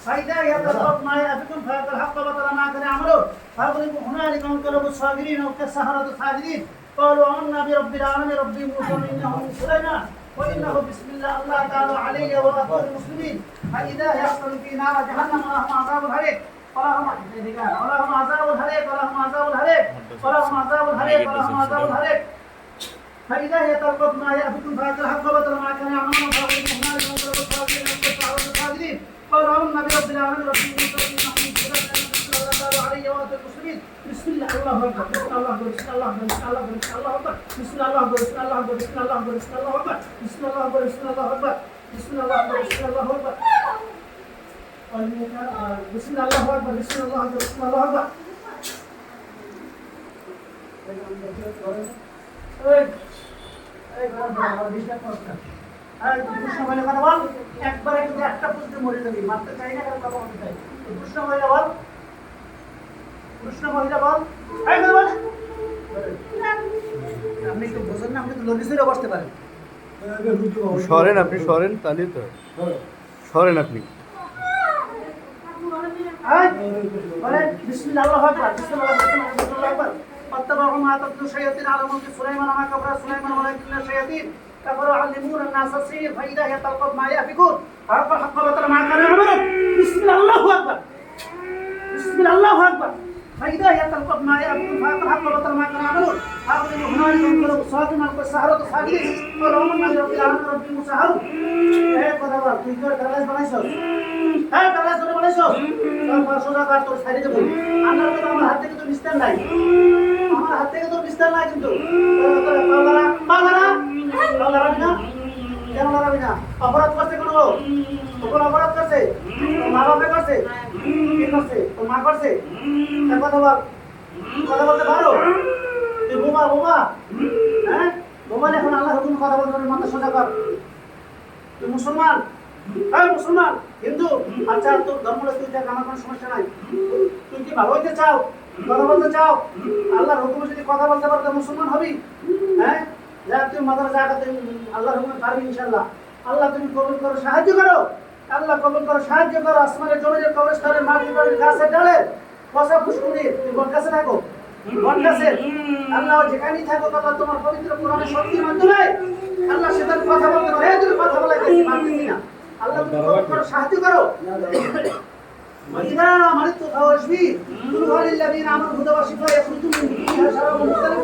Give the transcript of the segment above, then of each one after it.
فإذا يتلقف ما يأفكم فيأتي الحق بطل ما كان يعملون فيغلب هنالك وانقلبوا الصاغرين وكالسحرة الساجدين قالوا آمنا برب العالمين رب موسى إنه من سليمان وإنه بسم الله الله تعالى علي وأطهر المسلمين فإذا يحصل في نار جهنم ولهم عذاب الحريق ولهم عذاب الحريق ولهم عذاب الحريق ولهم عذاب الحريق ولهم عذاب الحريق فإذا يتلقف ما يأفكم فيأتي الحق بطل ما كان يعملون فيغلب هنالك وانقلبوا الصاغرين وكالسحرة الساجدين قالوا آمنا برب العالمين رب موسى إنه من سليمان الله تعالى علي وأطهر المسلمين بسم الله الله أكبر بسم الله أكبر بسم الله أكبر بسم الله أكبر بسم الله أكبر بسم الله أكبر بسم الله أكبر بسم الله أكبر بسم الله أكبر بسم الله أكبر بسم الله أكبر بسم الله أكبر بسم الله أكبر بسم الله أكبر بسم الله أكبر একবারে কিন্তু একটা পুষ্টি মরে যাবি মারতে চাই না কথা বলতে চাই কৃষ্ণ মহিলা বল কৃষ্ণ মহিলা বল আপনি একটু বোঝেন না আপনি তো লজিসের বসতে পারেন সরেন আপনি সরেন তাহলে তো সরেন আপনি বিসমিল্লাহ আল্লাহু আকবার বিসমিল্লাহ আল্লাহু আকবার فاتبعوا ما تتلو الشياطين على ملك سليمان وما كفر سليمان ولكن الشياطين كفروا يعلمون الناس السحر فإذا هي تلقف ما يأفكون فألقى الحق بطل ما كانوا يعملون بسم الله الله أكبر بسم الله الله أكبر فإذا هي تلقف ما يأفكون فألقى الحق بطل ما كانوا يعملون فأغلبوا هنالك وانقلبوا الصاغرين والسحرة الساجدين قالوا آمنا برب العالمين رب موسى هارون কথা বল তুই করে প্যারালাইজ বানাইছস হ্যাঁ প্যারালাইজ করে বানাইছস তারপর সোজা কাট তোর সাইডে বল আল্লাহর কথা আমার হাত থেকে তো বিস্তার নাই আমার হাত থেকে তো বিস্তার নাই কিন্তু কেন লড়াবি না অপরাধ করছে কোনো কোন অপরাধ করছে মা বাপে করছে কে করছে তোর মা করছে কথা বল কথা বলতে পারো তুই বোমা বোমা হ্যাঁ বোমা এখন আল্লাহ হুকুম কথা বলতে মাথা সোজা কর তুই মুসলমান হ্যাঁ মুসলমান হিন্দু আচ্ছা তোর ধর্ম তুই দেখ আমার কোনো সমস্যা নাই তুই কি ভালো হইতে চাও কথা বলতে চাও আল্লাহর হুকুমে যদি কথা বলতে পারো মুসলমান হবি হ্যাঁ যা তুই মাদার জায়গা তুই আল্লাহর হুকুমে পারবি ইনশাআল্লাহ আল্লাহ তুমি কবুল করো সাহায্য করো আল্লাহ কবুল করো সাহায্য করো আসমানের জমিনের কবরস্থানের মাটি বাড়ির গাছের ডালে পচা পুষ্কুনির তুই বট গাছে থাকো বট গাছে আল্লাহ যেখানেই থাকো আল্লাহ তোমার পবিত্র কোরআনের শক্তির মাধ্যমে আল্লাহ সেটার কথা বলতে পারো এই তুমি কথা বলাইতেছি মানতেছি না আল্লাহ তুমি কবুল করো সাহায্য করো وإذا مرضت فهو يشفين قل هو للذين آمنوا هدى وشفاء يخرجون من بطونها شراب مختلف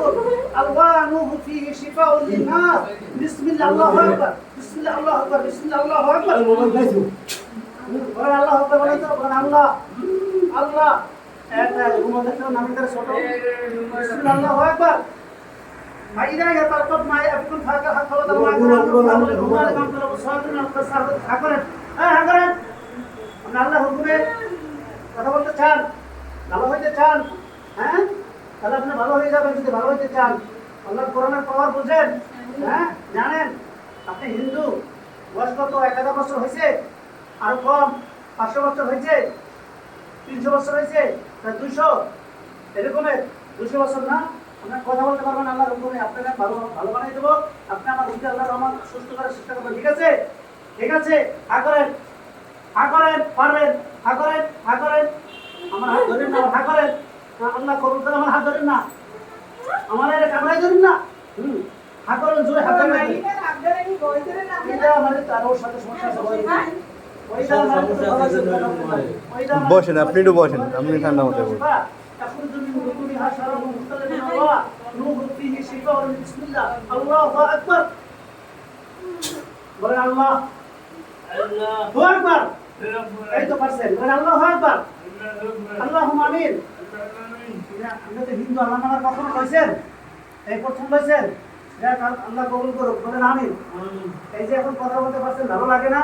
ألوانه فيه شفاء للناس بسم الله الله أكبر بسم الله الله أكبر بسم الله الله أكبر الله أكبر الله الله بسم الله الله أكبر فإذا يتلقف ما يأفكم فألقى الحق بطل ما كانوا يعملون وانقلبوا الصاغرين والسحرة الساجدين হাকরেন আল্লাহ হুকুমে কথা বলতে চান ভালো হইতে চান হ্যাঁ তাহলে আপনি ভালো হয়ে যাবেন যদি ভালো হইতে চান আল্লাহর কোরআনের পাওয়ার বুঝেন হ্যাঁ জানেন আপনি হিন্দু বয়স কত 1000 বছর হয়েছে আর কম 500 বছর হয়েছে 300 বছর হয়েছে 200 এরকমের 200 বছর না আপনার কথা বলতে পারবেন আল্লাহর হুকুমে আপনাকে ভালো ভালো বানিয়ে দেবো আপনি আমার হুকুমে আল্লাহর রহমান সুস্থ করার চেষ্টা করবেন ঠিক আছে হাকরেন পারবেন হাকরেন আমার হাত ধরেন না হাকরেন আল্লাহ কবুল করে আমার হাত ধরেন না আমার এটা কামড়াই ধরেন না হাকরেন জোরে হাত ধরেন এটা মানে তার ওর সাথে সমস্যা আছে বসেন আপনি একটু বসেন আপনি ঠান্ডা মতো বসেন আল্লাহু আকবার বলেন আল্লাহু আকবার এই তো পারছেন বলেন আল্লাহু আকবার আল্লাহুম্মা আমিন আমরা তো হিন্দু আল্লাহর নাম কখনো কইছেন এই প্রথম কইছেন যাক আল্লাহ কবুল করুক বলেন আমিন এই যে এখন কথা বলতে পারছেন ভালো লাগে না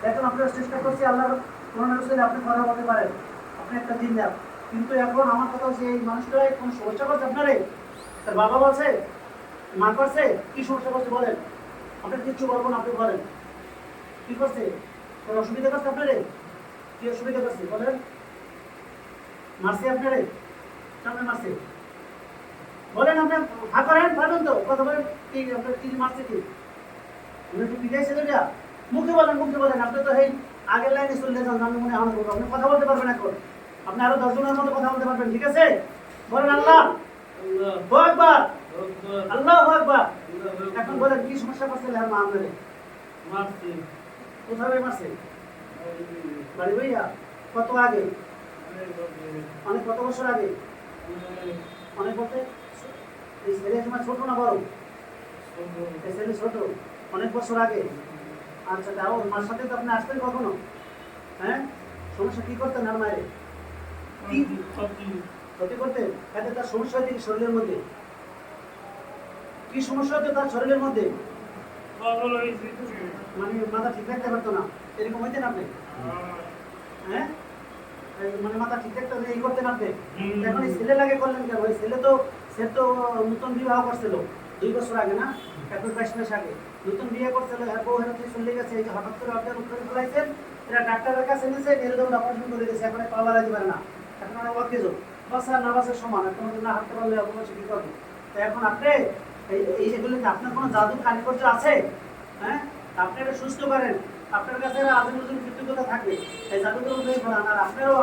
এখন আপনারা চেষ্টা করছি আল্লাহর কোরআনের অনুসারে আপনি কথা বলতে পারেন আপনি একটা দিন যান কিন্তু এখন আমার কথা হচ্ছে এই মানুষটাই কোন সমস্যা করছে আপনারে তার বাবা বলছে মা করছে কি সমস্যা করছে বলেন আপনি কিচ্ছু বলবো না আপনি বলেন কি করছে কোনো অসুবিধা করছে আপনারে কি অসুবিধা করছে বলেন মারছে আপনারে সামনে মারছে বলেন আপনি হাত করেন পারবেন তো কথা বলেন কি আপনার কি মারছে কি আপনি কি পিটাইছে দুইটা মুখে বলেন আপনি তো এই আগের লাইনে চলে যান, আমি মনে হয় করবো। আপনি কথা বলতে পারবেন এখন, আপনি আরো 10 জনের মতো কথা বলতে পারবেন, ঠিক আছে? বলেন আল্লাহ আকবার, আল্লাহু আকবার। এখন বলেন কি সমস্যা করছে আর মা আপনারে মারছে কোথায় মারছে? বাড়ি ভাইয়া কত আগে? অনেক কত বছর আগে? অনেক বছর। এই ছেলে সময় ছোট না বড়? এই ছেলে ছোট, অনেক বছর আগে। আচ্ছা তাও মার সাথে তো আপনি আসতেন কখনো? হ্যাঁ, সমস্যা কি করতেন আর মায়ের? কি ক্ষতি করতেন? এতে তার সমস্যা হচ্ছে কি শরীরের মধ্যে? কি সমস্যা হচ্ছে তার শরীরের মধ্যে? মানে মাথা ঠিক রাখতে পারতো না, এরকম হইতেন আপনি? হ্যাঁ, মানে মাথা ঠিক রাখতে এই করতেন আপনি? এখন এই ছেলে লাগে করলেন কেন? ওই ছেলে তো সে তো নতুন বিবাহ করছিল 2 বছর আগে না, 21-22 মাস আগে নতুন বিয়ে করছিল। আর বউ হেরতে চলে গেছে, এই যে হঠাৎ করে আপনার উত্তরে ফেলাইছেন, এরা ডাক্তারের কাছে এনেছে, এরকম অপারেশন করে দিয়েছে, এখন পা বাড়াইতে পারে না, এখন অনেক অকেজ, বাসা না বাসার সমান, এখন না হাঁটতে পারলে অবশ্যই কি করবে? তো এখন আপনি এই যেগুলো যে আপনার কোনো জাদু কারিগর্য আছে, হ্যাঁ, আপনি এটা সুস্থ করেন, আপনার কাছে আজীবন কৃতজ্ঞতা থাকবে, এই জাদুগুলো তৈরি করান। আর আপনারও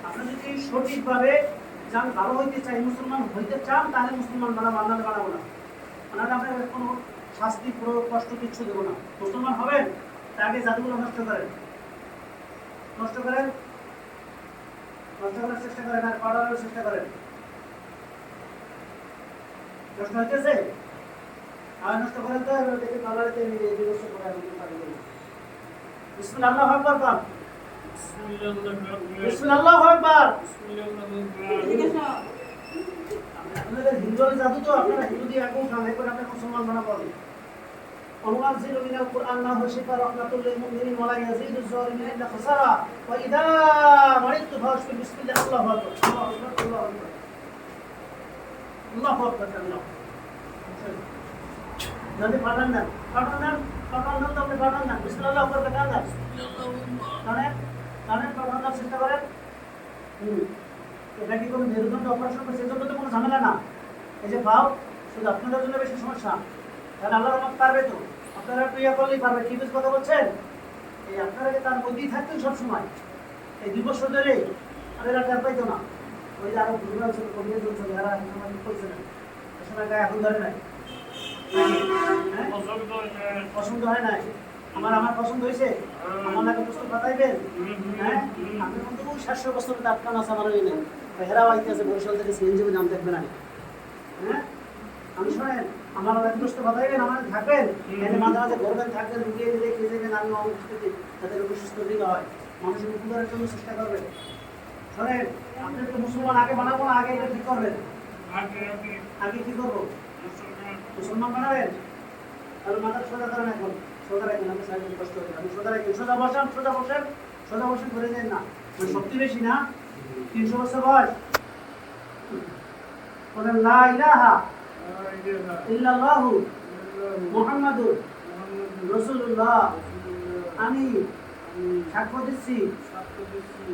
আপনি যদি সঠিকভাবে যান, ভালো হইতে চাই, মুসলমান হইতে চান, তাহলে মুসলমান বানাবো না, মানে আপনার কোনো শাস্তি পুরো কষ্ট কিচ্ছু দেবো না। মুসলমান হবেন তার আগে জাদুগুলো নষ্ট করেন, নষ্ট করার চেষ্টা করেন, আর পাঠানোর চেষ্টা করেন। নষ্ট হইতেছে আর নষ্ট করেন তো দেখে পালাতে বিনষ্ট করে বিসমিল্লাহ, আল্লাহু আকবার বল, বিসমিল্লাহ, আল্লাহু আকবার। আপনাদের হিন্দুর জাদু তো আপনারা হিন্দু দিয়ে আগুন খান, এখন আপনারা মুসলমান বানাবো। অনুনাজিলু মিনাল কুরআন মা হুয়া শিফা রাহমাতুল লিল মুমিনিন ওয়া লা ইয়াজিদু যালিমিন ইল্লা খাসারা ওয়া ইযা মারিদতু ফাশফি বিসমিল্লাহ, আল্লাহু আকবার, আল্লাহু আকবার, আল্লাহু আকবার, আল্লাহু আকবার, আল্লাহু আকবার। যদি পাঠান না তো আপনি পাঠান না, বিসমিল্লাহ, আল্লাহু আকবার পাঠান না, পাঠানোর চেষ্টা করেন। এটা কি কোনো মেরুদণ্ড অপারেশন করছে? সেজন্য তো কোনো ঝামেলা না। এই যে ভাব শুধু আপনাদের জন্য বেশি সমস্যা, তাহলে আল্লাহ রহমত পারবে তো, আপনারা একটু ইয়া করলেই পারবে। কি বেশ কথা বলছেন? এই আপনারা কি তার মধ্যেই থাকতেন সবসময় এই 2 বছর ধরে? আর এরা টের পাইতো না, ওই যে আরো ঘুরে ছিল কবিয়ে চলছে, যারা সময় করছিলেন ওই সময় গায়ে এখন ধরে নাই, পছন্দ হয় নাই? আমার পছন্দ হয়েছে, আমার নাকি প্রশ্ন পাঠাইবেন? হ্যাঁ, আপনি কিন্তু 700 বছর আটকান আছে আমার ওই নেই, হেরাও আইতে আছে বরিশাল থেকে সিএনজি নাম দেখবেন না। হ্যাঁ, আমি শোনেন, আমার নাকি প্রশ্ন পাঠাইবেন, আমার থাকবেন, এনে মাঝে মাঝে ঘুরবেন, থাকবেন, লুকিয়ে দিলে খেয়ে যাবেন, আমি অনুষ্ঠিতি যাতে রোগ সুস্থ দিতে হয়, মানুষের উপকারের জন্য চেষ্টা করবেন। শোনেন, আপনি তো মুসলমান আগে বানাবো না, আগে এটা ঠিক করবেন। আগে কি করবো? মুসলমান বানাবেন। তাহলে মাথার সোজা করেন, এখন সোজা রাখেন, আমি সাইকেল কষ্ট হয়ে আপনি সোজা রাখেন, সোজা বসেন করে দেন না, মানে শক্তি বেশি না। 300 বছর বয়স, বলেন লা ইলাহা ইল্লাল্লাহু মুহাম্মাদুর রাসূলুল্লাহ। আমি সাক্ষ্য দিচ্ছি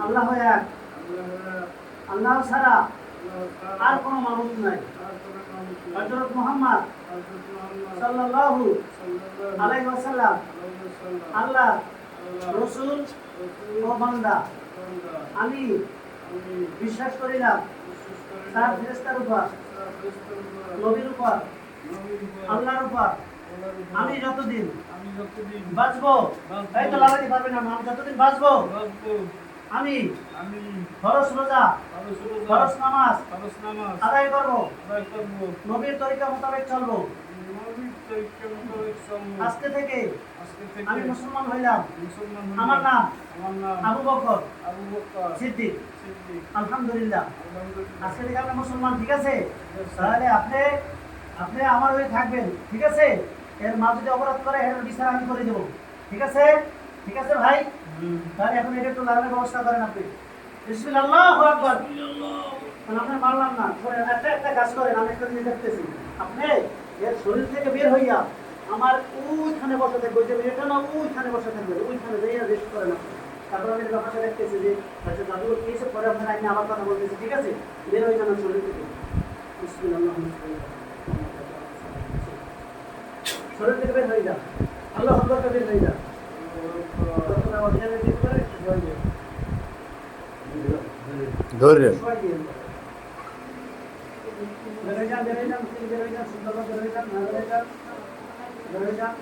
আল্লাহ এক, আল্লাহ ছাড়া আর কোনো মাবুদ নাই, হযরত মুহাম্মদ সাল্লাল্লাহু আলাইহি ওয়াসাল্লাম আল্লাহ রাসূল ও বান্দা। আমি বিশ্বাস করিলাম তার ফেরেশতার উপর, নবীর উপর, আল্লাহর উপর আমি যতদিন বাঁচবো, এই তো লাগাতে পারবে না, আমি যতদিন বাঁচবো আমি ফরজ রোজা, ফরজ নামাজ আদায় করবো, নবীর তরিকা মোতাবেক চলবো। আজকে থেকে আমি মুসলমান হইলাম, আমার নাম আবু বকর সিদ্দিক। আলহামদুলিল্লাহ, আজকে থেকে আপনি মুসলমান, ঠিক আছে? তাহলে আপনি আমার হয়ে থাকবেন, ঠিক আছে? এর মা যদি অপরাধ করে এর বিচার আমি করে দেবো, ঠিক আছে? ঠিক আছে ভাই, তাহলে এখন এটা একটু লাগানোর ব্যবস্থা করেন আপনি। বিসমিল্লাহ, আল্লাহু আকবার। মানে আপনি মারলাম না, একটা কাজ করেন, আমি একটা জিনিস দেখতেছি, আপনি এর শরীর থেকে বের হইয়া আমার ওইখানে বসে থাকবে, ওই যে এটা না, ওইখানে বসে থাকবে, ওইখানে যাইয়া রেস্ট করেন আপনি। তারপর আমি ব্যাপারটা দেখতেছি যে আচ্ছা দাদুর খেয়েছে, পরে আপনার আইনে আবার কথা বলতেছি, ঠিক আছে? বের হয়ে যান শরীর থেকে, শরীর থেকে বের হয়ে যান, আল্লাহ আকবার বের হয়ে যান। ধরে বেরোয় যান, বেরোয় যান, সুন্দরভাবে বেরোয় যান, না বেরোয় যান, বেরোয় যান।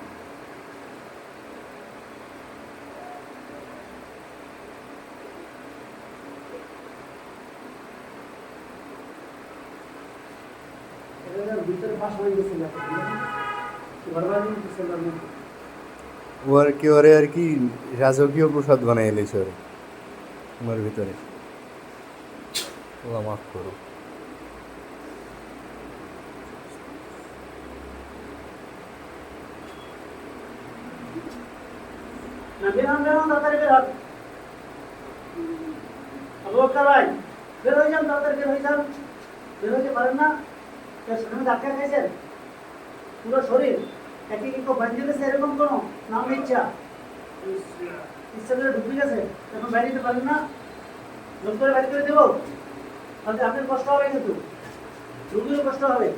ভিতরে পাশ হয়ে গেছিল ঘরবাড়ি ছিল ওরে আর কি রাজকীয় প্রসাদ বানাই এলেছে ওরে তোমার ভিতরে। আল্লাহ মাফ করো। না বেরোন বেরোন তাড়াতাড়ি বেরোন আবু বকর ভাই বের হয়ে যান তাড়াতাড়ি বের হয়ে যান বের হইতে পারেন না সেখানে ধাক্কা খাইছেন পুরো শরীর একে কি কেউ বাঁধিয়ে গেছে এরকম কোনো নাম ইচ্ছা ইচ্ছা করে ঢুকে গেছে এখন বাইরে দিতে পারেন না জোর করে বাইরে করে দেবো তাহলে আপনার কষ্ট হবে কিন্তু রুগীরও কষ্ট হবে